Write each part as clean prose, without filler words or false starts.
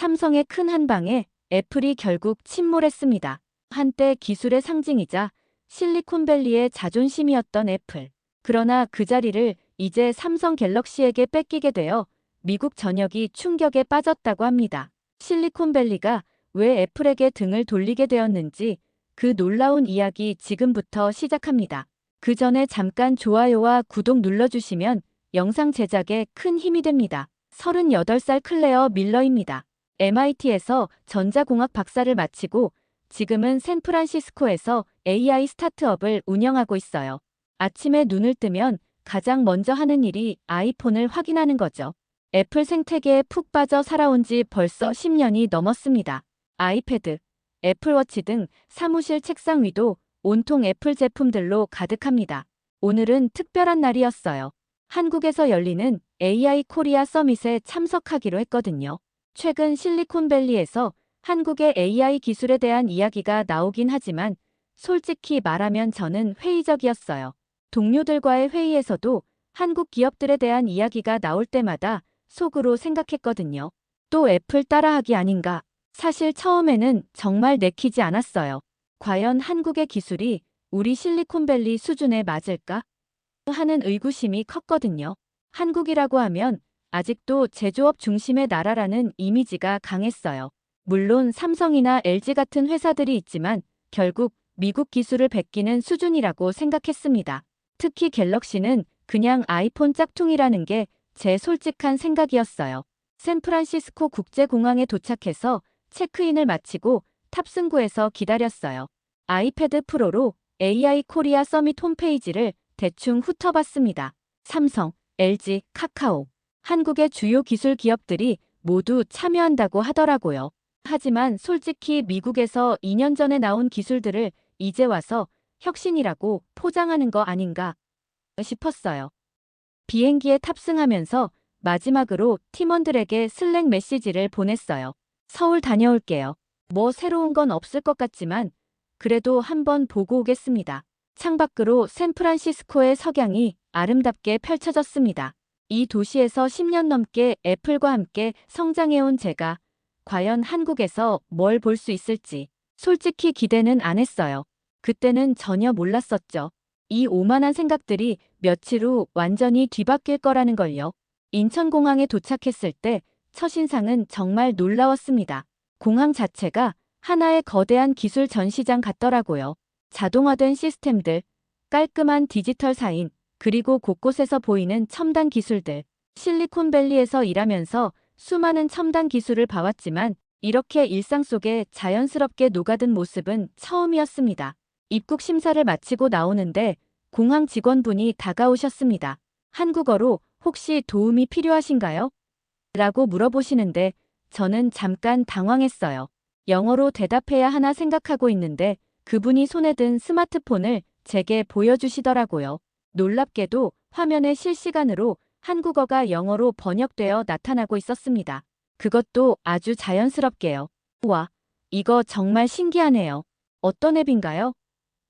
삼성의 큰 한방에 애플이 결국 침몰했습니다. 한때 기술의 상징이자 실리콘밸리의 자존심이었던 애플. 그러나 그 자리를 이제 삼성 갤럭시에게 뺏기게 되어 미국 전역이 충격에 빠졌다고 합니다. 실리콘밸리가 왜 애플에게 등을 돌리게 되었는지 그 놀라운 이야기 지금부터 시작합니다. 그 전에 잠깐 좋아요와 구독 눌러주시면 영상 제작에 큰 힘이 됩니다. 38살 클레어 밀러입니다. MIT에서 전자공학 박사를 마치고 지금은 샌프란시스코에서 AI 스타트업을 운영하고 있어요. 아침에 눈을 뜨면 가장 먼저 하는 일이 아이폰을 확인하는 거죠. 애플 생태계에 푹 빠져 살아온 지 벌써 10년이 넘었습니다. 아이패드, 애플워치 등 사무실 책상 위도 온통 애플 제품들로 가득합니다. 오늘은 특별한 날이었어요. 한국에서 열리는 AI 코리아 서밋에 참석하기로 했거든요. 최근 실리콘밸리에서 한국의 AI 기술에 대한 이야기가 나오긴 하지만 솔직히 말하면 저는 회의적이었어요. 동료들과의 회의에서도 한국 기업들에 대한 이야기가 나올 때마다 속으로 생각했거든요. 또 애플 따라하기 아닌가. 사실 처음에는 정말 내키지 않았어요. 과연 한국의 기술이 우리 실리콘밸리 수준에 맞을까? 하는 의구심이 컸거든요. 한국이라고 하면 아직도 제조업 중심의 나라라는 이미지가 강했어요. 물론 삼성이나 LG 같은 회사들이 있지만 결국 미국 기술을 베끼는 수준이라고 생각했습니다. 특히 갤럭시는 그냥 아이폰 짝퉁이라는 게 제 솔직한 생각이었어요. 샌프란시스코 국제공항에 도착해서 체크인을 마치고 탑승구에서 기다렸어요. 아이패드 프로로 AI 코리아 서밋 홈페이지를 대충 훑어봤습니다. 삼성, LG, 카카오, 한국의 주요 기술 기업들이 모두 참여한다고 하더라고요. 하지만 솔직히 미국에서 2년 전에 나온 기술들을 이제 와서 혁신이라고 포장하는 거 아닌가 싶었어요. 비행기에 탑승하면서 마지막으로 팀원들에게 슬랙 메시지를 보냈어요. 서울 다녀올게요. 뭐 새로운 건 없을 것 같지만 그래도 한번 보고 오겠습니다. 창밖으로 샌프란시스코의 석양이 아름답게 펼쳐졌습니다. 이 도시에서 10년 넘게 애플과 함께 성장해온 제가 과연 한국에서 뭘 볼 수 있을지 솔직히 기대는 안 했어요. 그때는 전혀 몰랐었죠. 이 오만한 생각들이 며칠 후 완전히 뒤바뀔 거라는 걸요. 인천공항에 도착했을 때 첫인상은 정말 놀라웠습니다. 공항 자체가 하나의 거대한 기술 전시장 같더라고요. 자동화된 시스템들, 깔끔한 디지털 사인, 그리고 곳곳에서 보이는 첨단 기술들. 실리콘밸리에서 일하면서 수많은 첨단 기술을 봐왔지만 이렇게 일상 속에 자연스럽게 녹아든 모습은 처음이었습니다. 입국 심사를 마치고 나오는데 공항 직원분이 다가오셨습니다. 한국어로 혹시 도움이 필요하신가요? 라고 물어보시는데 저는 잠깐 당황했어요. 영어로 대답해야 하나 생각하고 있는데 그분이 손에 든 스마트폰을 제게 보여주시더라고요. 놀랍게도 화면에 실시간으로 한국어가 영어로 번역되어 나타나고 있었습니다. 그것도 아주 자연스럽게요. 와, 이거 정말 신기하네요. 어떤 앱인가요?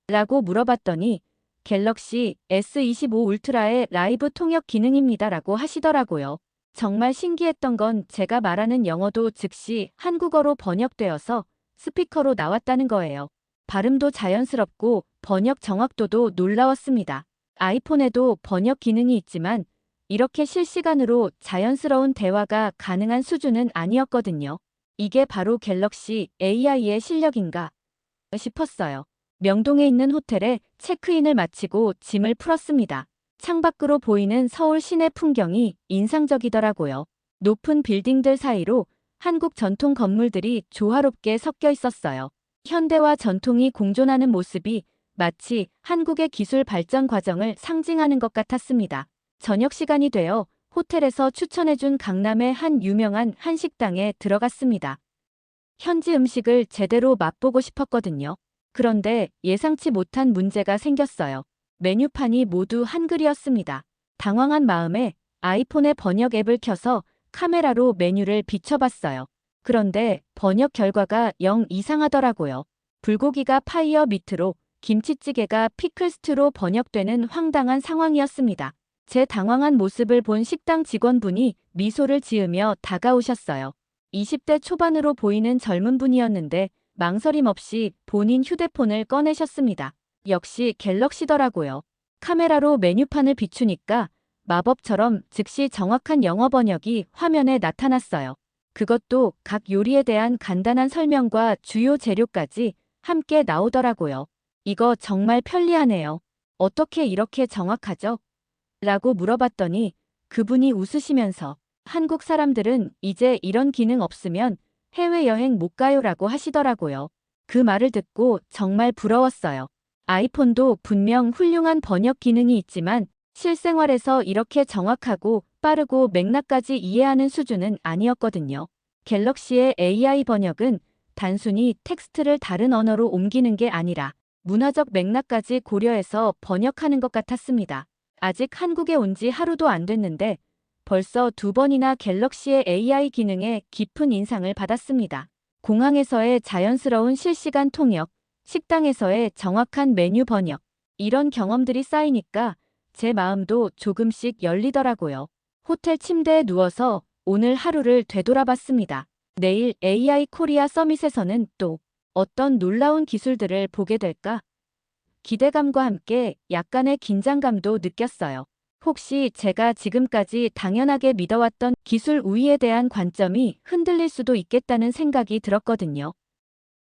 라고 물어봤더니 갤럭시 S25 울트라의 라이브 통역 기능입니다 라고 하시더라고요. 정말 신기했던 건 제가 말하는 영어도 즉시 한국어로 번역되어서 스피커로 나왔다는 거예요. 발음도 자연스럽고 번역 정확도도 놀라웠습니다. 아이폰에도 번역 기능이 있지만 이렇게 실시간으로 자연스러운 대화가 가능한 수준은 아니었거든요. 이게 바로 갤럭시 AI의 실력인가 싶었어요. 명동에 있는 호텔에 체크인을 마치고 짐을 풀었습니다. 창밖으로 보이는 서울 시내 풍경이 인상적이더라고요. 높은 빌딩들 사이로 한국 전통 건물들이 조화롭게 섞여 있었어요. 현대와 전통이 공존하는 모습이 마치 한국의 기술 발전 과정을 상징하는 것 같았습니다. 저녁 시간이 되어 호텔에서 추천해준 강남의 한 유명한 한식당에 들어갔습니다. 현지 음식을 제대로 맛보고 싶었거든요. 그런데 예상치 못한 문제가 생겼어요. 메뉴판이 모두 한글이었습니다. 당황한 마음에 아이폰의 번역 앱을 켜서 카메라로 메뉴를 비춰봤어요. 그런데 번역 결과가 영 이상하더라고요. 불고기가 파이어 미트로, 김치찌개가 피클스트로 번역되는 황당한 상황이었습니다. 제 당황한 모습을 본 식당 직원분이 미소를 지으며 다가오셨어요. 20대 초반으로 보이는 젊은 분이었는데 망설임 없이 본인 휴대폰을 꺼내셨습니다. 역시 갤럭시더라고요. 카메라로 메뉴판을 비추니까 마법처럼 즉시 정확한 영어 번역이 화면에 나타났어요. 그것도 각 요리에 대한 간단한 설명과 주요 재료까지 함께 나오더라고요. 이거 정말 편리하네요. 어떻게 이렇게 정확하죠? 라고 물어봤더니 그분이 웃으시면서 한국 사람들은 이제 이런 기능 없으면 해외여행 못 가요라고 하시더라고요. 그 말을 듣고 정말 부러웠어요. 아이폰도 분명 훌륭한 번역 기능이 있지만 실생활에서 이렇게 정확하고 빠르고 맥락까지 이해하는 수준은 아니었거든요. 갤럭시의 AI 번역은 단순히 텍스트를 다른 언어로 옮기는 게 아니라 문화적 맥락까지 고려해서 번역하는 것 같았습니다. 아직 한국에 온 지 하루도 안 됐는데 벌써 2번이나 갤럭시의 AI 기능에 깊은 인상을 받았습니다. 공항에서의 자연스러운 실시간 통역, 식당에서의 정확한 메뉴 번역, 이런 경험들이 쌓이니까 제 마음도 조금씩 열리더라고요. 호텔 침대에 누워서 오늘 하루를 되돌아봤습니다. 내일 AI 코리아 서밋에서는 또 어떤 놀라운 기술들을 보게 될까? 기대감과 함께 약간의 긴장감도 느꼈어요. 혹시 제가 지금까지 당연하게 믿어왔던 기술 우위에 대한 관점이 흔들릴 수도 있겠다는 생각이 들었거든요.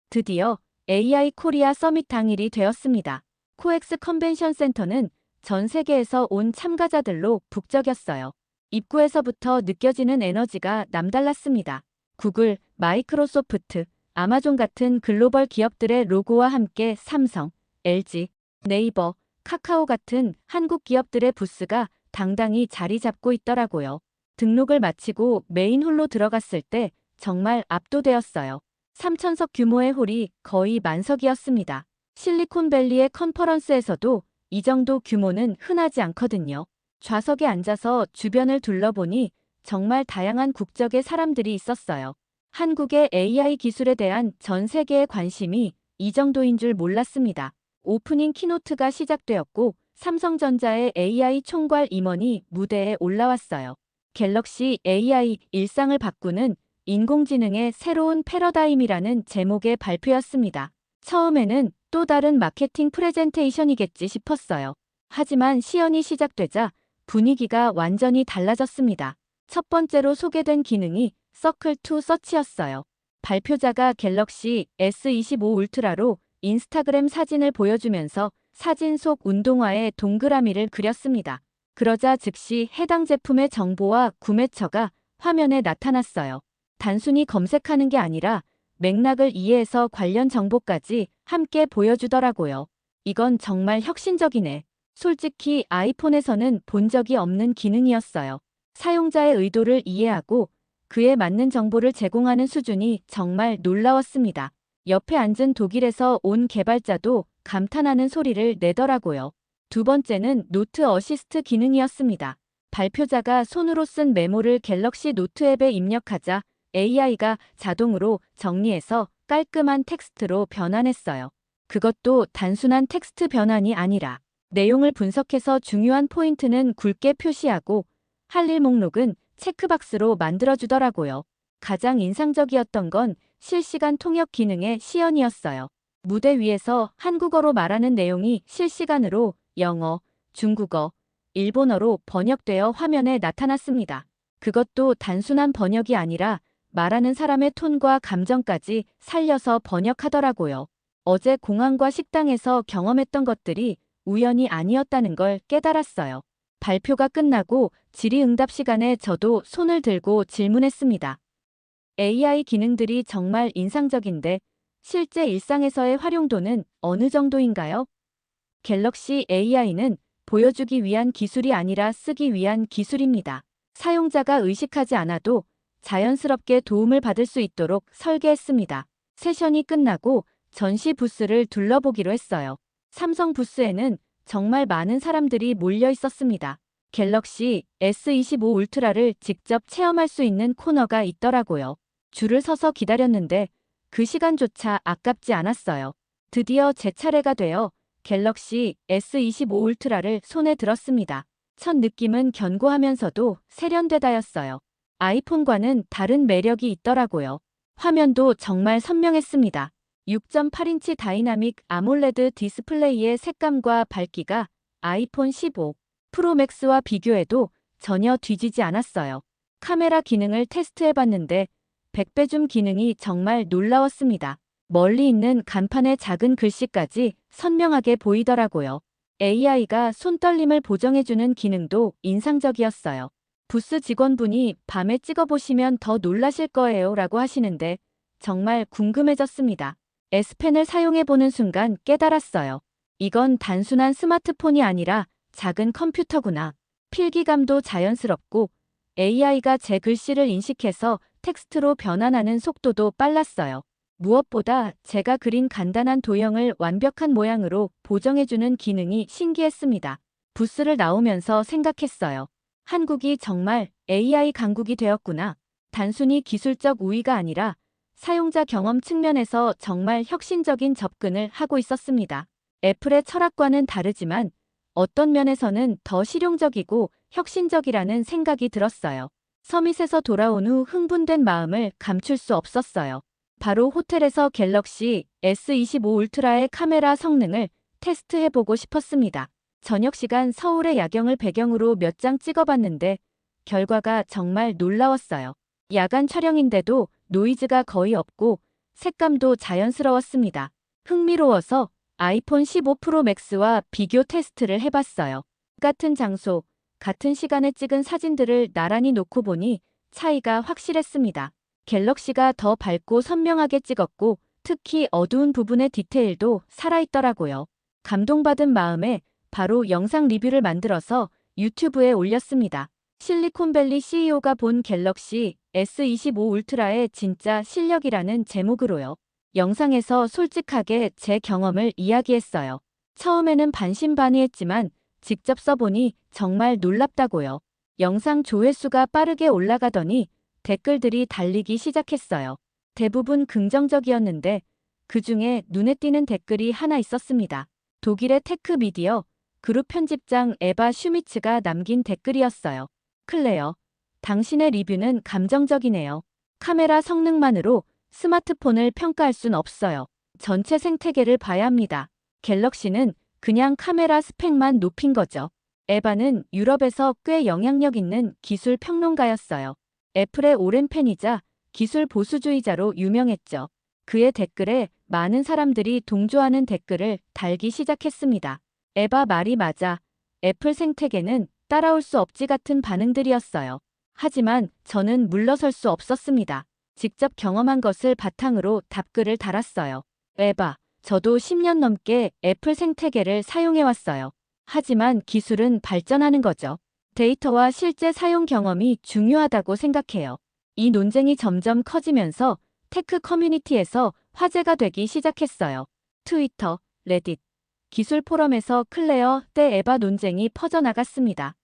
드디어 AI 코리아 서밋 당일이 되었습니다. 코엑스 컨벤션 센터는 전 세계에서 온 참가자들로 북적였어요. 입구에서부터 느껴지는 에너지가 남달랐습니다. 구글, 마이크로소프트, 아마존 같은 글로벌 기업들의 로고와 함께 삼성, LG, 네이버, 카카오 같은 한국 기업들의 부스가 당당히 자리 잡고 있더라고요. 등록을 마치고 메인 홀로 들어갔을 때 정말 압도되었어요. 3,000석 규모의 홀이 거의 만석이었습니다. 실리콘밸리의 컨퍼런스에서도 이 정도 규모는 흔하지 않거든요. 좌석에 앉아서 주변을 둘러보니 정말 다양한 국적의 사람들이 있었어요. 한국의 AI 기술에 대한 전 세계의 관심이 이 정도인 줄 몰랐습니다. 오프닝 키노트가 시작되었고 삼성전자의 AI 총괄 임원이 무대에 올라왔어요. 갤럭시 AI 일상을 바꾸는 인공지능의 새로운 패러다임이라는 제목의 발표였습니다. 처음에는 또 다른 마케팅 프레젠테이션이겠지 싶었어요. 하지만 시연이 시작되자 분위기가 완전히 달라졌습니다. 첫 번째로 소개된 기능이 서클 투 서치였어요. 발표자가 갤럭시 S25 울트라로 인스타그램 사진을 보여주면서 사진 속 운동화에 동그라미를 그렸습니다. 그러자 즉시 해당 제품의 정보와 구매처가 화면에 나타났어요. 단순히 검색하는 게 아니라 맥락을 이해해서 관련 정보까지 함께 보여주더라고요. 이건 정말 혁신적이네. 솔직히 아이폰에서는 본 적이 없는 기능이었어요. 사용자의 의도를 이해하고 그에 맞는 정보를 제공하는 수준이 정말 놀라웠습니다. 옆에 앉은 독일에서 온 개발자도 감탄하는 소리를 내더라고요. 두 번째는 노트 어시스트 기능이었습니다. 발표자가 손으로 쓴 메모를 갤럭시 노트 앱에 입력하자 AI가 자동으로 정리해서 깔끔한 텍스트로 변환했어요. 그것도 단순한 텍스트 변환이 아니라 내용을 분석해서 중요한 포인트는 굵게 표시하고 할 일 목록은 체크박스로 만들어주더라고요. 가장 인상적이었던 건 실시간 통역 기능의 시연이었어요. 무대 위에서 한국어로 말하는 내용이 실시간으로 영어, 중국어, 일본어로 번역되어 화면에 나타났습니다. 그것도 단순한 번역이 아니라 말하는 사람의 톤과 감정까지 살려서 번역하더라고요. 어제 공항과 식당에서 경험했던 것들이 우연이 아니었다는 걸 깨달았어요. 발표가 끝나고 질의응답 시간에 저도 손을 들고 질문했습니다. AI 기능들이 정말 인상적인데 실제 일상에서의 활용도는 어느 정도인가요? 갤럭시 AI는 보여주기 위한 기술이 아니라 쓰기 위한 기술입니다. 사용자가 의식하지 않아도 자연스럽게 도움을 받을 수 있도록 설계했습니다. 세션이 끝나고 전시 부스를 둘러보기로 했어요. 삼성 부스에는 정말 많은 사람들이 몰려 있었습니다. 갤럭시 S25 울트라를 직접 체험할 수 있는 코너가 있더라고요. 줄을 서서 기다렸는데 그 시간조차 아깝지 않았어요. 드디어 제 차례가 되어 갤럭시 S25 울트라를 손에 들었습니다. 첫 느낌은 견고하면서도 세련되다였어요. 아이폰과는 다른 매력이 있더라고요. 화면도 정말 선명했습니다. 6.8인치 다이나믹 아몰레드 디스플레이의 색감과 밝기가 아이폰 15 프로 맥스와 비교해도 전혀 뒤지지 않았어요. 카메라 기능을 테스트해봤는데 100배 줌 기능이 정말 놀라웠습니다. 멀리 있는 간판의 작은 글씨까지 선명하게 보이더라고요. AI가 손떨림을 보정해주는 기능도 인상적이었어요. 부스 직원분이 밤에 찍어보시면 더 놀라실 거예요 라고 하시는데 정말 궁금해졌습니다. S펜을 사용해보는 순간 깨달았어요. 이건 단순한 스마트폰이 아니라 작은 컴퓨터구나. 필기감도 자연스럽고 AI가 제 글씨를 인식해서 텍스트로 변환하는 속도도 빨랐어요. 무엇보다 제가 그린 간단한 도형을 완벽한 모양으로 보정해주는 기능이 신기했습니다. 부스를 나오면서 생각했어요. 한국이 정말 AI 강국이 되었구나. 단순히 기술적 우위가 아니라 사용자 경험 측면에서 정말 혁신적인 접근을 하고 있었습니다. 애플의 철학과는 다르지만 어떤 면에서는 더 실용적이고 혁신적이라는 생각이 들었어요. 서밋에서 돌아온 후 흥분된 마음을 감출 수 없었어요. 바로 호텔에서 갤럭시 S25 울트라의 카메라 성능을 테스트해보고 싶었습니다. 저녁 시간 서울의 야경을 배경으로 몇 장 찍어봤는데 결과가 정말 놀라웠어요. 야간 촬영인데도 노이즈가 거의 없고 색감도 자연스러웠습니다. 흥미로워서 아이폰 15 프로 맥스와 비교 테스트를 해봤어요. 같은 장소, 같은 시간에 찍은 사진들을 나란히 놓고 보니 차이가 확실했습니다. 갤럭시가 더 밝고 선명하게 찍었고 특히 어두운 부분의 디테일도 살아있더라고요. 감동받은 마음에 바로 영상 리뷰를 만들어서 유튜브에 올렸습니다. 실리콘밸리 CEO가 본 갤럭시 S25 울트라의 진짜 실력이라는 제목으로요. 영상에서 솔직하게 제 경험을 이야기했어요. 처음에는 반신반의했지만 직접 써보니 정말 놀랍다고요. 영상 조회수가 빠르게 올라가더니 댓글들이 달리기 시작했어요. 대부분 긍정적이었는데 그중에 눈에 띄는 댓글이 하나 있었습니다. 독일의 테크 미디어 그룹 편집장 에바 슈미츠가 남긴 댓글이었어요. 클레어, 당신의 리뷰는 감정적이네요. 카메라 성능만으로 스마트폰을 평가할 순 없어요. 전체 생태계를 봐야 합니다. 갤럭시는 그냥 카메라 스펙만 높인 거죠. 에바는 유럽에서 꽤 영향력 있는 기술 평론가였어요. 애플의 오랜 팬이자 기술 보수주의자로 유명했죠. 그의 댓글에 많은 사람들이 동조하는 댓글을 달기 시작했습니다. 에바 말이 맞아. 애플 생태계는 따라올 수 없지 같은 반응들이었어요. 하지만 저는 물러설 수 없었습니다. 직접 경험한 것을 바탕으로 답글을 달았어요. 에바, 저도 10년 넘게 애플 생태계를 사용해왔어요. 하지만 기술은 발전하는 거죠. 데이터와 실제 사용 경험이 중요하다고 생각해요. 이 논쟁이 점점 커지면서 테크 커뮤니티에서 화제가 되기 시작했어요. 트위터, 레딧, 기술 포럼에서 클레어 대 에바 논쟁이 퍼져나갔습니다.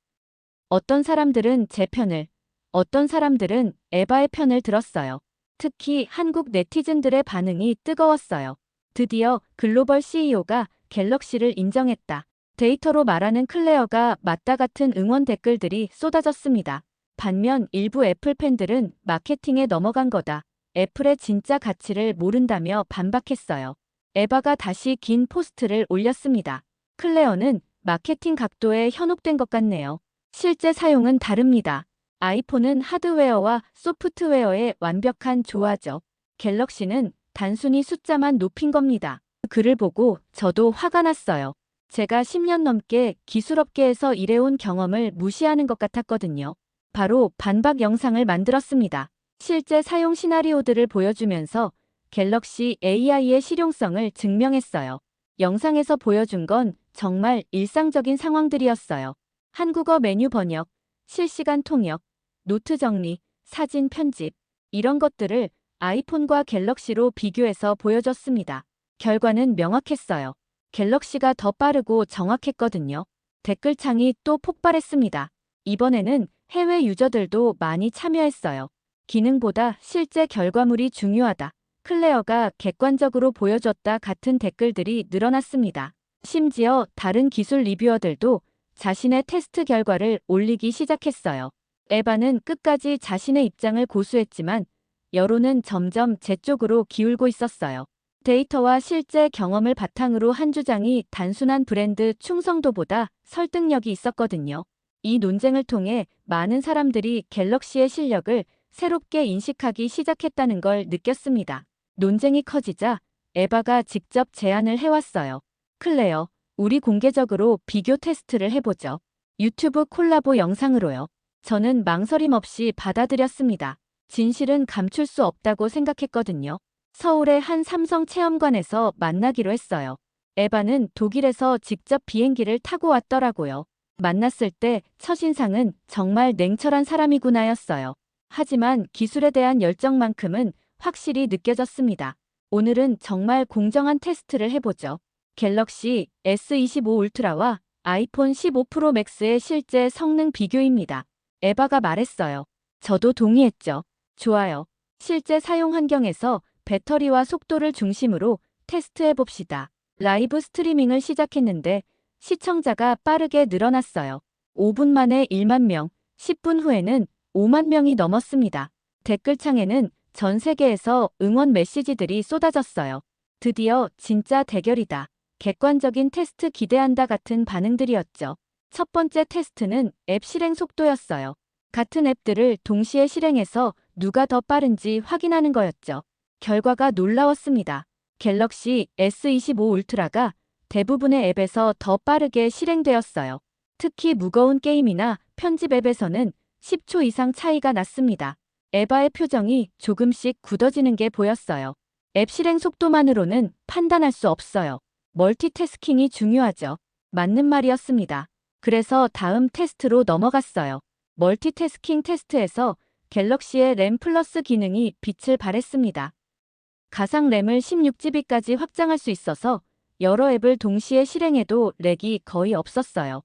어떤 사람들은 제 편을, 어떤 사람들은 에바의 편을 들었어요. 특히 한국 네티즌들의 반응이 뜨거웠어요. 드디어 글로벌 CEO가 갤럭시를 인정했다. 데이터로 말하는 클레어가 맞다 같은 응원 댓글들이 쏟아졌습니다. 반면 일부 애플 팬들은 마케팅에 넘어간 거다. 애플의 진짜 가치를 모른다며 반박했어요. 에바가 다시 긴 포스트를 올렸습니다. 클레어는 마케팅 각도에 현혹된 것 같네요. 실제 사용은 다릅니다. 아이폰은 하드웨어와 소프트웨어의 완벽한 조화죠. 갤럭시는 단순히 숫자만 높인 겁니다. 글을 보고 저도 화가 났어요. 제가 10년 넘게 기술업계에서 일해온 경험을 무시하는 것 같았거든요. 바로 반박 영상을 만들었습니다. 실제 사용 시나리오들을 보여주면서 갤럭시 AI의 실용성을 증명했어요. 영상에서 보여준 건 정말 일상적인 상황들이었어요. 한국어 메뉴 번역, 실시간 통역, 노트 정리, 사진 편집, 이런 것들을 아이폰과 갤럭시로 비교해서 보여줬습니다. 결과는 명확했어요. 갤럭시가 더 빠르고 정확했거든요. 댓글창이 또 폭발했습니다. 이번에는 해외 유저들도 많이 참여했어요. 기능보다 실제 결과물이 중요하다. 클레어가 객관적으로 보여줬다 같은 댓글들이 늘어났습니다. 심지어 다른 기술 리뷰어들도 자신의 테스트 결과를 올리기 시작했어요. 에바는 끝까지 자신의 입장을 고수했지만 여론은 점점 제 쪽으로 기울고 있었어요. 데이터와 실제 경험을 바탕으로 한 주장이 단순한 브랜드 충성도보다 설득력이 있었거든요. 이 논쟁을 통해 많은 사람들이 갤럭시의 실력을 새롭게 인식하기 시작했다는 걸 느꼈습니다. 논쟁이 커지자 에바가 직접 제안을 해왔어요. 클레어, 우리 공개적으로 비교 테스트를 해보죠. 유튜브 콜라보 영상으로요. 저는 망설임 없이 받아들였습니다. 진실은 감출 수 없다고 생각했거든요. 서울의 한 삼성 체험관에서 만나기로 했어요. 에바는 독일에서 직접 비행기를 타고 왔더라고요. 만났을 때 첫인상은 정말 냉철한 사람이구나였어요. 하지만 기술에 대한 열정만큼은 확실히 느껴졌습니다. 오늘은 정말 공정한 테스트를 해보죠. 갤럭시 S25 울트라와 아이폰 15 프로 맥스의 실제 성능 비교입니다. 에바가 말했어요. 저도 동의했죠. 좋아요. 실제 사용 환경에서 배터리와 속도를 중심으로 테스트해봅시다. 라이브 스트리밍을 시작했는데 시청자가 빠르게 늘어났어요. 5분 만에 1만 명, 10분 후에는 5만 명이 넘었습니다. 댓글창에는 전 세계에서 응원 메시지들이 쏟아졌어요. 드디어 진짜 대결이다. 객관적인 테스트 기대한다 같은 반응들이었죠. 첫 번째 테스트는 앱 실행 속도였어요. 같은 앱들을 동시에 실행해서 누가 더 빠른지 확인하는 거였죠. 결과가 놀라웠습니다. 갤럭시 S25 울트라가 대부분의 앱에서 더 빠르게 실행되었어요. 특히 무거운 게임이나 편집 앱에서는 10초 이상 차이가 났습니다. 에바의 표정이 조금씩 굳어지는 게 보였어요. 앱 실행 속도만으로는 판단할 수 없어요. 멀티태스킹이 중요하죠. 맞는 말이었습니다. 그래서 다음 테스트로 넘어갔어요. 멀티태스킹 테스트에서 갤럭시의 램 플러스 기능이 빛을 발했습니다. 가상 램을 16GB까지 확장할 수 있어서 여러 앱을 동시에 실행해도 렉이 거의 없었어요.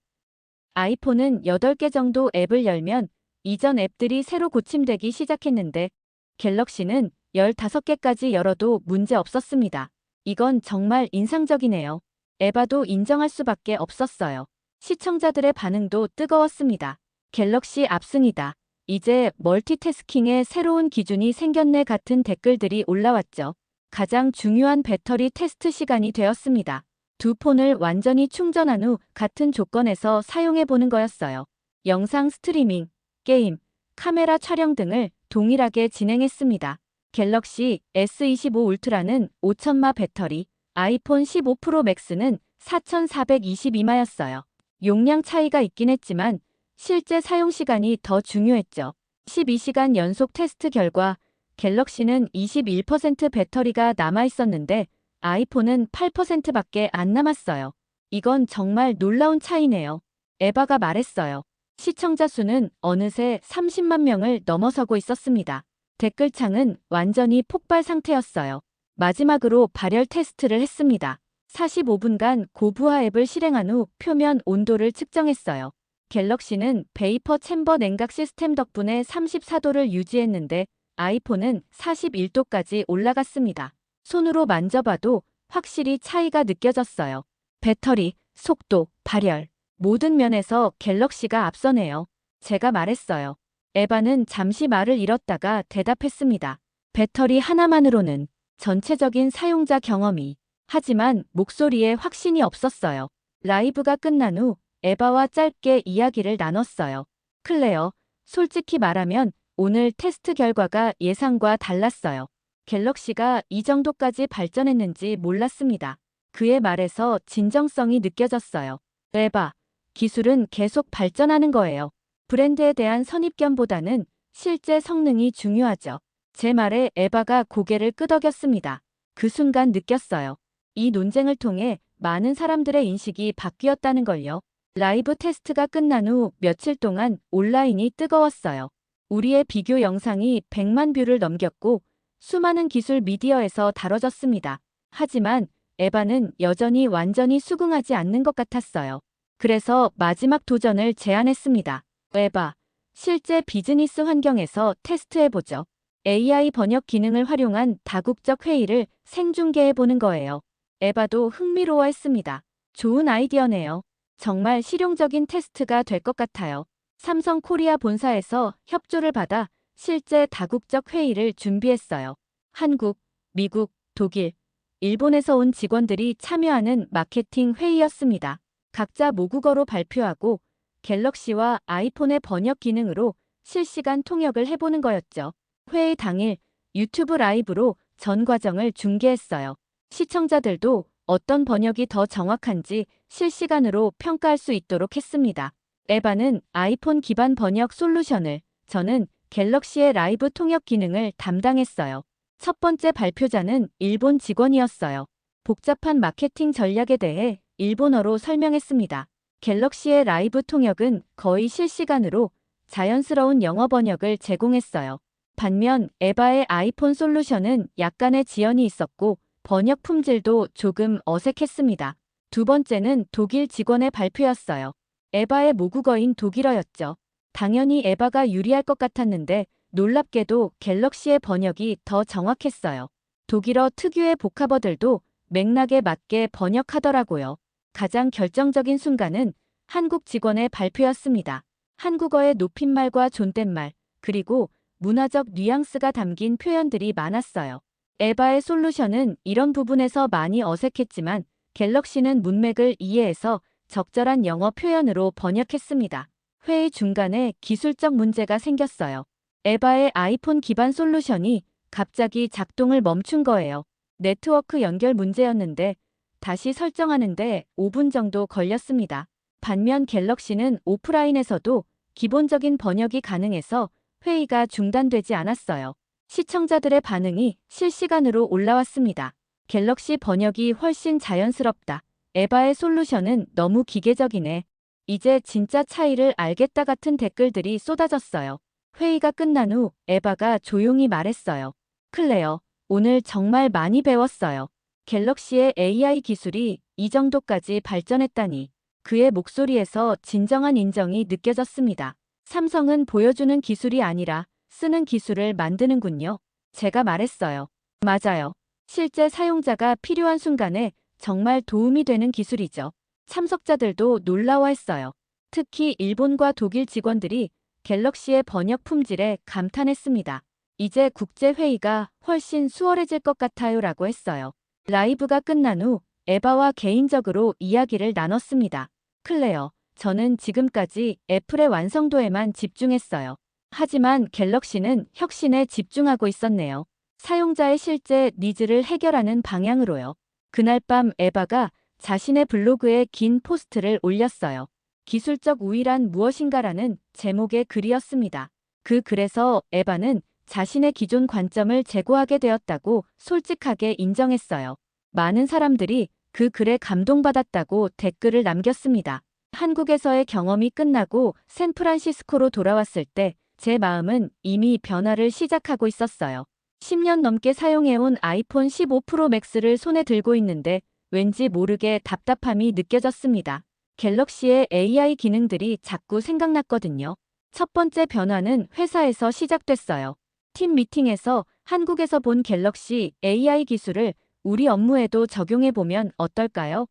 아이폰은 8개 정도 앱을 열면 이전 앱들이 새로 고침되기 시작했는데 갤럭시는 15개까지 열어도 문제 없었습니다. 이건 정말 인상적이네요. 에바도 인정할 수밖에 없었어요. 시청자들의 반응도 뜨거웠습니다. 갤럭시 압승이다. 이제 멀티태스킹의 새로운 기준이 생겼네 같은 댓글들이 올라왔죠. 가장 중요한 배터리 테스트 시간이 되었습니다. 두 폰을 완전히 충전한 후 같은 조건에서 사용해보는 거였어요. 영상 스트리밍, 게임, 카메라 촬영 등을 동일하게 진행했습니다. 갤럭시 S25 울트라는 5000마 배터리, 아이폰 15 프로 맥스는 4422마였어요. 용량 차이가 있긴 했지만 실제 사용 시간이 더 중요했죠. 12시간 연속 테스트 결과 갤럭시는 21% 배터리가 남아 있었는데 아이폰은 8%밖에 안 남았어요. 이건 정말 놀라운 차이네요. 에바가 말했어요. 시청자 수는 어느새 30만 명을 넘어서고 있었습니다. 댓글창은 완전히 폭발 상태였어요. 마지막으로 발열 테스트를 했습니다. 45분간 고부하 앱을 실행한 후 표면 온도를 측정했어요. 갤럭시는 베이퍼 챔버 냉각 시스템 덕분에 34도를 유지했는데 아이폰은 41도까지 올라갔습니다. 손으로 만져봐도 확실히 차이가 느껴졌어요. 배터리, 속도, 발열, 모든 면에서 갤럭시가 앞서네요. 제가 말했어요. 에바는 잠시 말을 잃었다가 대답했습니다. 배터리 하나만으로는 전체적인 사용자 경험이. 하지만 목소리에 확신이 없었어요. 라이브가 끝난 후 에바와 짧게 이야기를 나눴어요. 클레어, 솔직히 말하면 오늘 테스트 결과가 예상과 달랐어요. 갤럭시가 이 정도까지 발전했는지 몰랐습니다. 그의 말에서 진정성이 느껴졌어요. 에바, 기술은 계속 발전하는 거예요. 브랜드에 대한 선입견보다는 실제 성능이 중요하죠. 제 말에 에바가 고개를 끄덕였습니다. 그 순간 느꼈어요. 이 논쟁을 통해 많은 사람들의 인식이 바뀌었다는 걸요. 라이브 테스트가 끝난 후 며칠 동안 온라인이 뜨거웠어요. 우리의 비교 영상이 100만 뷰를 넘겼고 수많은 기술 미디어에서 다뤄졌습니다. 하지만 에바는 여전히 완전히 수긍하지 않는 것 같았어요. 그래서 마지막 도전을 제안했습니다. 에바, 실제 비즈니스 환경에서 테스트해보죠. AI 번역 기능을 활용한 다국적 회의를 생중계해보는 거예요. 에바도 흥미로워했습니다. 좋은 아이디어네요. 정말 실용적인 테스트가 될 것 같아요. 삼성 코리아 본사에서 협조를 받아 실제 다국적 회의를 준비했어요. 한국, 미국, 독일, 일본에서 온 직원들이 참여하는 마케팅 회의였습니다. 각자 모국어로 발표하고 갤럭시와 아이폰의 번역 기능으로 실시간 통역을 해보는 거였죠. 회의 당일 유튜브 라이브로 전 과정을 중계했어요. 시청자들도 어떤 번역이 더 정확한지 실시간으로 평가할 수 있도록 했습니다. 에바는 아이폰 기반 번역 솔루션을, 저는 갤럭시의 라이브 통역 기능을 담당했어요. 첫 번째 발표자는 일본 직원이었어요. 복잡한 마케팅 전략에 대해 일본어로 설명했습니다. 갤럭시의 라이브 통역은 거의 실시간으로 자연스러운 영어 번역을 제공했어요. 반면 에바의 아이폰 솔루션은 약간의 지연이 있었고 번역 품질도 조금 어색했습니다. 두 번째는 독일 직원의 발표였어요. 에바의 모국어인 독일어였죠. 당연히 에바가 유리할 것 같았는데 놀랍게도 갤럭시의 번역이 더 정확했어요. 독일어 특유의 복합어들도 맥락에 맞게 번역하더라고요. 가장 결정적인 순간은 한국 직원의 발표였습니다. 한국어의 높임말과 존댓말, 그리고 문화적 뉘앙스가 담긴 표현들이 많았어요. 에바의 솔루션은 이런 부분에서 많이 어색했지만 갤럭시는 문맥을 이해해서 적절한 영어 표현으로 번역했습니다. 회의 중간에 기술적 문제가 생겼어요. 에바의 아이폰 기반 솔루션이 갑자기 작동을 멈춘 거예요. 네트워크 연결 문제였는데 다시 설정하는데 5분 정도 걸렸습니다. 반면 갤럭시는 오프라인에서도 기본적인 번역이 가능해서 회의가 중단되지 않았어요. 시청자들의 반응이 실시간으로 올라왔습니다. 갤럭시 번역이 훨씬 자연스럽다. 에바의 솔루션은 너무 기계적이네. 이제 진짜 차이를 알겠다 같은 댓글들이 쏟아졌어요. 회의가 끝난 후 에바가 조용히 말했어요. 클레어, 오늘 정말 많이 배웠어요. 갤럭시의 AI 기술이 이 정도까지 발전했다니. 그의 목소리에서 진정한 인정이 느껴졌습니다. 삼성은 보여주는 기술이 아니라 쓰는 기술을 만드는군요. 제가 말했어요. 맞아요. 실제 사용자가 필요한 순간에 정말 도움이 되는 기술이죠. 참석자들도 놀라워했어요. 특히 일본과 독일 직원들이 갤럭시의 번역 품질에 감탄했습니다. 이제 국제회의가 훨씬 수월해질 것 같아요 라고 했어요. 라이브가 끝난 후 에바와 개인적으로 이야기를 나눴습니다. 클레어, 저는 지금까지 애플의 완성도에만 집중했어요. 하지만 갤럭시는 혁신에 집중하고 있었네요. 사용자의 실제 니즈를 해결하는 방향으로요. 그날 밤 에바가 자신의 블로그에 긴 포스트를 올렸어요. 기술적 우위란 무엇인가라는 제목의 글이었습니다. 그 글에서 에바는 자신의 기존 관점을 재고하게 되었다고 솔직하게 인정했어요. 많은 사람들이 그 글에 감동받았다고 댓글을 남겼습니다. 한국에서의 경험이 끝나고 샌프란시스코로 돌아왔을 때 제 마음은 이미 변화를 시작하고 있었어요. 10년 넘게 사용해온 아이폰 15 프로 맥스를 손에 들고 있는데 왠지 모르게 답답함이 느껴졌습니다. 갤럭시의 AI 기능들이 자꾸 생각났거든요. 첫 번째 변화는 회사에서 시작됐어요. 팀 미팅에서 한국에서 본 갤럭시 AI 기술을 우리 업무에도 적용해보면 어떨까요?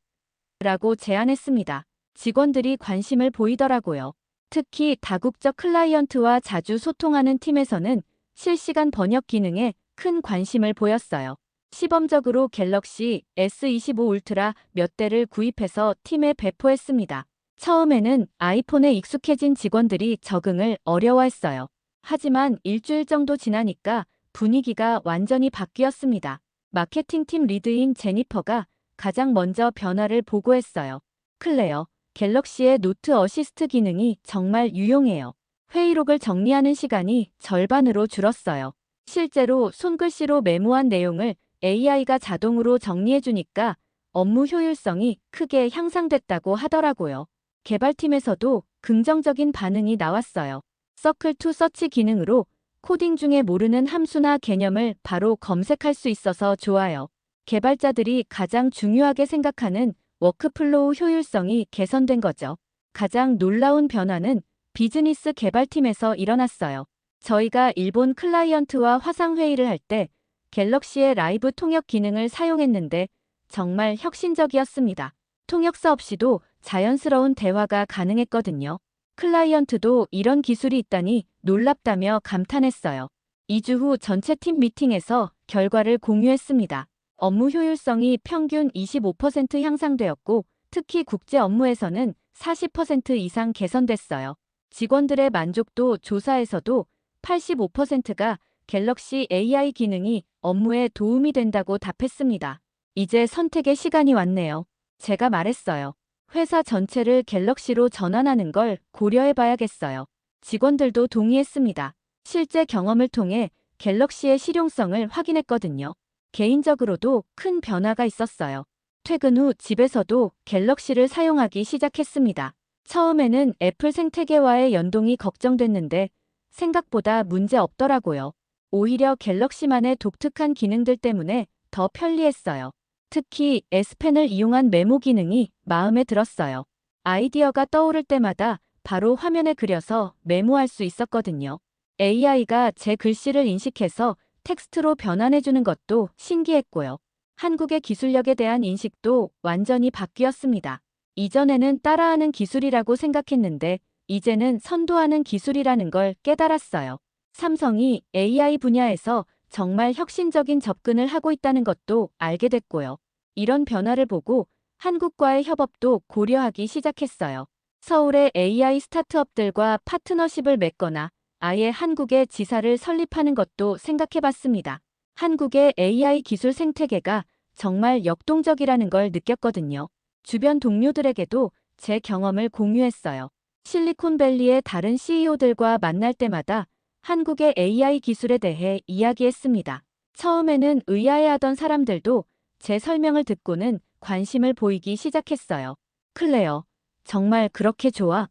라고 제안했습니다. 직원들이 관심을 보이더라고요. 특히 다국적 클라이언트와 자주 소통하는 팀에서는 실시간 번역 기능에 큰 관심을 보였어요. 시범적으로 갤럭시 S25 울트라 몇 대를 구입해서 팀에 배포했습니다. 처음에는 아이폰에 익숙해진 직원들이 적응을 어려워했어요. 하지만 일주일 정도 지나니까 분위기가 완전히 바뀌었습니다. 마케팅팀 리드인 제니퍼가 가장 먼저 변화를 보고했어요. 클레어, 갤럭시의 노트 어시스트 기능이 정말 유용해요. 회의록을 정리하는 시간이 절반으로 줄었어요. 실제로 손글씨로 메모한 내용을 AI가 자동으로 정리해주니까 업무 효율성이 크게 향상됐다고 하더라고요. 개발팀에서도 긍정적인 반응이 나왔어요. 서클 투 서치 기능으로 코딩 중에 모르는 함수나 개념을 바로 검색할 수 있어서 좋아요. 개발자들이 가장 중요하게 생각하는 워크플로우 효율성이 개선된 거죠. 가장 놀라운 변화는 비즈니스 개발팀에서 일어났어요. 저희가 일본 클라이언트와 화상회의를 할 때 갤럭시의 라이브 통역 기능을 사용했는데 정말 혁신적이었습니다. 통역사 없이도 자연스러운 대화가 가능했거든요. 클라이언트도 이런 기술이 있다니 놀랍다며 감탄했어요. 2주 후 전체 팀 미팅에서 결과를 공유했습니다. 업무 효율성이 평균 25% 향상되었고, 특히 국제 업무에서는 40% 이상 개선됐어요. 직원들의 만족도 조사에서도 85%가 갤럭시 AI 기능이 업무에 도움이 된다고 답했습니다. 이제 선택의 시간이 왔네요. 제가 말했어요. 회사 전체를 갤럭시로 전환하는 걸 고려해봐야겠어요. 직원들도 동의했습니다. 실제 경험을 통해 갤럭시의 실용성을 확인했거든요. 개인적으로도 큰 변화가 있었어요. 퇴근 후 집에서도 갤럭시를 사용하기 시작했습니다. 처음에는 애플 생태계와의 연동이 걱정됐는데 생각보다 문제 없더라고요. 오히려 갤럭시만의 독특한 기능들 때문에 더 편리했어요. 특히 S펜을 이용한 메모 기능이 마음에 들었어요. 아이디어가 떠오를 때마다 바로 화면에 그려서 메모할 수 있었거든요. AI가 제 글씨를 인식해서 텍스트로 변환해주는 것도 신기했고요. 한국의 기술력에 대한 인식도 완전히 바뀌었습니다. 이전에는 따라하는 기술이라고 생각했는데 이제는 선도하는 기술이라는 걸 깨달았어요. 삼성이 AI 분야에서 정말 혁신적인 접근을 하고 있다는 것도 알게 됐고요. 이런 변화를 보고 한국과의 협업도 고려하기 시작했어요. 서울의 AI 스타트업들과 파트너십을 맺거나 아예 한국에 지사를 설립하는 것도 생각해봤습니다. 한국의 AI 기술 생태계가 정말 역동적이라는 걸 느꼈거든요. 주변 동료들에게도 제 경험을 공유했어요. 실리콘밸리의 다른 CEO들과 만날 때마다 한국의 AI 기술에 대해 이야기했습니다. 처음에는 의아해하던 사람들도 제 설명을 듣고는 관심을 보이기 시작했어요. 클레어, 정말 그렇게 좋아?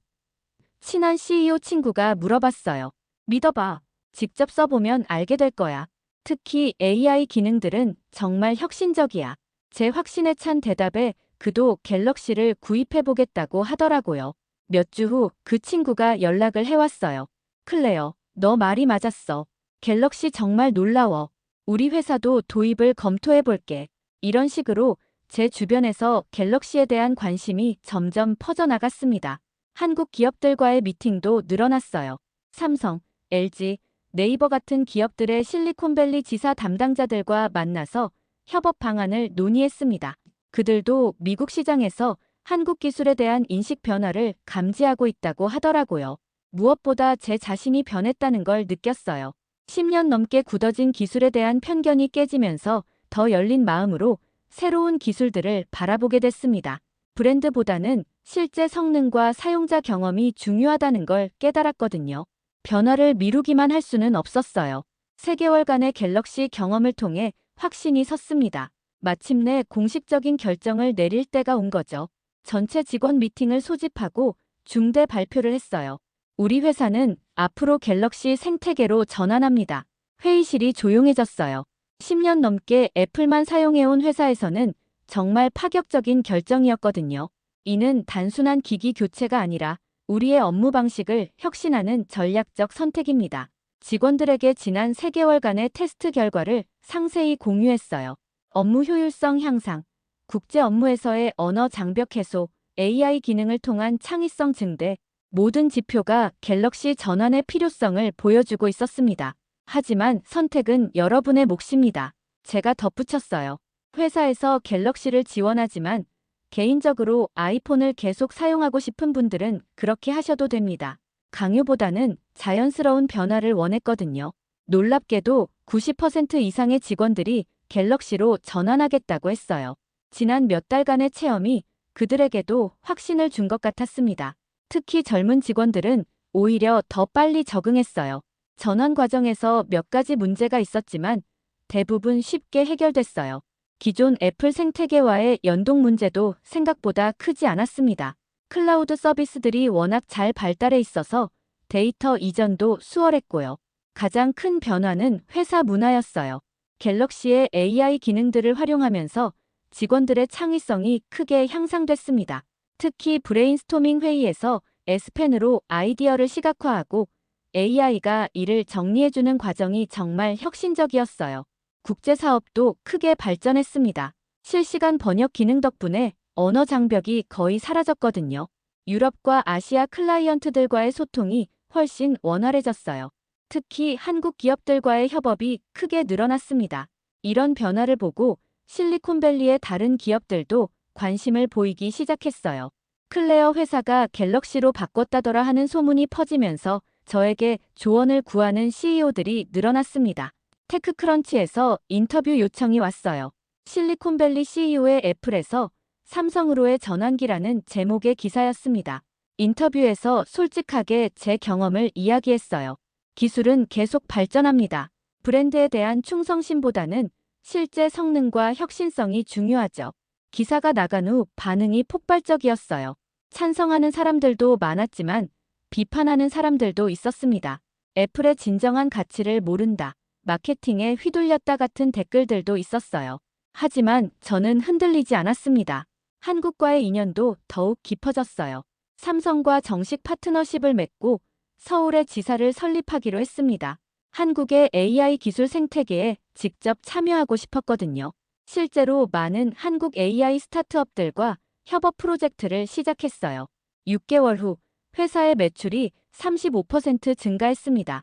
친한 CEO 친구가 물어봤어요. 믿어봐. 직접 써보면 알게 될 거야. 특히 AI 기능들은 정말 혁신적이야. 제 확신에 찬 대답에 그도 갤럭시를 구입해보겠다고 하더라고요. 몇 주 후 그 친구가 연락을 해왔어요. 클레어, 너 말이 맞았어. 갤럭시 정말 놀라워. 우리 회사도 도입을 검토해볼게. 이런 식으로 제 주변에서 갤럭시에 대한 관심이 점점 퍼져나갔습니다. 한국 기업들과의 미팅도 늘어났어요. 삼성, LG, 네이버 같은 기업들의 실리콘밸리 지사 담당자들과 만나서 협업 방안을 논의했습니다. 그들도 미국 시장에서 한국 기술에 대한 인식 변화를 감지하고 있다고 하더라고요. 무엇보다 제 자신이 변했다는 걸 느꼈어요. 10년 넘게 굳어진 기술에 대한 편견이 깨지면서 더 열린 마음으로 새로운 기술들을 바라보게 됐습니다. 브랜드보다는 실제 성능과 사용자 경험이 중요하다는 걸 깨달았거든요. 변화를 미루기만 할 수는 없었어요. 3개월간의 갤럭시 경험을 통해 확신이 섰습니다. 마침내 공식적인 결정을 내릴 때가 온 거죠. 전체 직원 미팅을 소집하고 중대 발표를 했어요. 우리 회사는 앞으로 갤럭시 생태계로 전환합니다. 회의실이 조용해졌어요. 10년 넘게 애플만 사용해온 회사에서는 정말 파격적인 결정이었거든요. 이는 단순한 기기 교체가 아니라 우리의 업무 방식을 혁신하는 전략적 선택입니다. 직원들에게 지난 3개월간의 테스트 결과를 상세히 공유했어요. 업무 효율성 향상, 국제 업무에서의 언어 장벽 해소, AI 기능을 통한 창의성 증대, 모든 지표가 갤럭시 전환의 필요성을 보여주고 있었습니다. 하지만 선택은 여러분의 몫입니다. 제가 덧붙였어요. 회사에서 갤럭시를 지원하지만 개인적으로 아이폰을 계속 사용하고 싶은 분들은 그렇게 하셔도 됩니다. 강요보다는 자연스러운 변화를 원했거든요. 놀랍게도 90% 이상의 직원들이 갤럭시로 전환하겠다고 했어요. 지난 몇 달간의 체험이 그들에게도 확신을 준 것 같았습니다. 특히 젊은 직원들은 오히려 더 빨리 적응했어요. 전환 과정에서 몇 가지 문제가 있었지만 대부분 쉽게 해결됐어요. 기존 애플 생태계와의 연동 문제도 생각보다 크지 않았습니다. 클라우드 서비스들이 워낙 잘 발달해 있어서 데이터 이전도 수월했고요. 가장 큰 변화는 회사 문화였어요. 갤럭시의 AI 기능들을 활용하면서 직원들의 창의성이 크게 향상됐습니다. 특히 브레인스토밍 회의에서 S펜으로 아이디어를 시각화하고 AI가 이를 정리해주는 과정이 정말 혁신적이었어요. 국제 사업도 크게 발전했습니다. 실시간 번역 기능 덕분에 언어 장벽이 거의 사라졌거든요. 유럽과 아시아 클라이언트들과의 소통이 훨씬 원활해졌어요. 특히 한국 기업들과의 협업이 크게 늘어났습니다. 이런 변화를 보고 실리콘밸리의 다른 기업들도 관심을 보이기 시작했어요. 클레어 회사가 갤럭시로 바꿨다더라 하는 소문이 퍼지면서 저에게 조언을 구하는 CEO들이 늘어났습니다. 테크크런치에서 인터뷰 요청이 왔어요. 실리콘밸리 CEO의 애플에서 삼성으로의 전환기라는 제목의 기사였습니다. 인터뷰에서 솔직하게 제 경험을 이야기했어요. 기술은 계속 발전합니다. 브랜드에 대한 충성심보다는 실제 성능과 혁신성이 중요하죠. 기사가 나간 후 반응이 폭발적이었어요. 찬성하는 사람들도 많았지만 비판하는 사람들도 있었습니다. 애플의 진정한 가치를 모른다. 마케팅에 휘둘렸다 같은 댓글들도 있었어요. 하지만 저는 흔들리지 않았습니다. 한국과의 인연도 더욱 깊어졌어요. 삼성과 정식 파트너십을 맺고 서울의 지사를 설립하기로 했습니다. 한국의 AI 기술 생태계에 직접 참여하고 싶었거든요. 실제로 많은 한국 AI 스타트업들과 협업 프로젝트를 시작했어요. 6개월 후 회사의 매출이 35% 증가했습니다.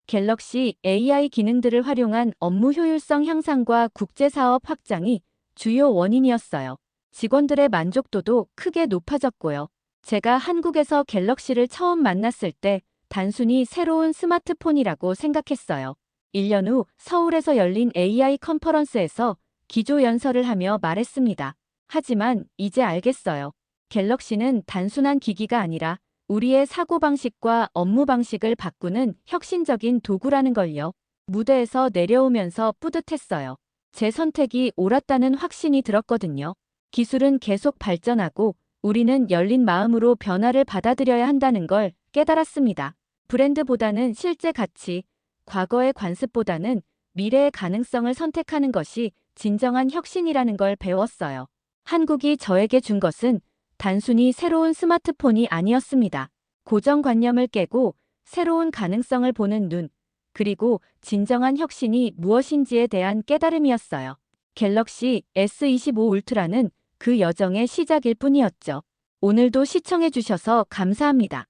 갤럭시 AI 기능들을 활용한 업무 효율성 향상과 국제사업 확장이 주요 원인이었어요. 직원들의 만족도도 크게 높아졌고요. 제가 한국에서 갤럭시를 처음 만났을 때 단순히 새로운 스마트폰이라고 생각했어요. 1년 후 서울에서 열린 AI 컨퍼런스에서 기조연설을 하며 말했습니다. 하지만 이제 알겠어요. 갤럭시는 단순한 기기가 아니라 우리의 사고방식과 업무 방식을 바꾸는 혁신적인 도구라는 걸요. 무대에서 내려오면서 뿌듯했어요. 제 선택이 옳았다는 확신이 들었거든요. 기술은 계속 발전하고 우리는 열린 마음으로 변화를 받아들여야 한다는 걸 깨달았습니다. 브랜드보다는 실제 가치, 과거의 관습보다는 미래의 가능성을 선택하는 것이 진정한 혁신이라는 걸 배웠어요. 한국이 저에게 준 것은 단순히 새로운 스마트폰이 아니었습니다. 고정관념을 깨고 새로운 가능성을 보는 눈, 그리고 진정한 혁신이 무엇인지에 대한 깨달음이었어요. 갤럭시 S25 울트라는 그 여정의 시작일 뿐이었죠. 오늘도 시청해주셔서 감사합니다.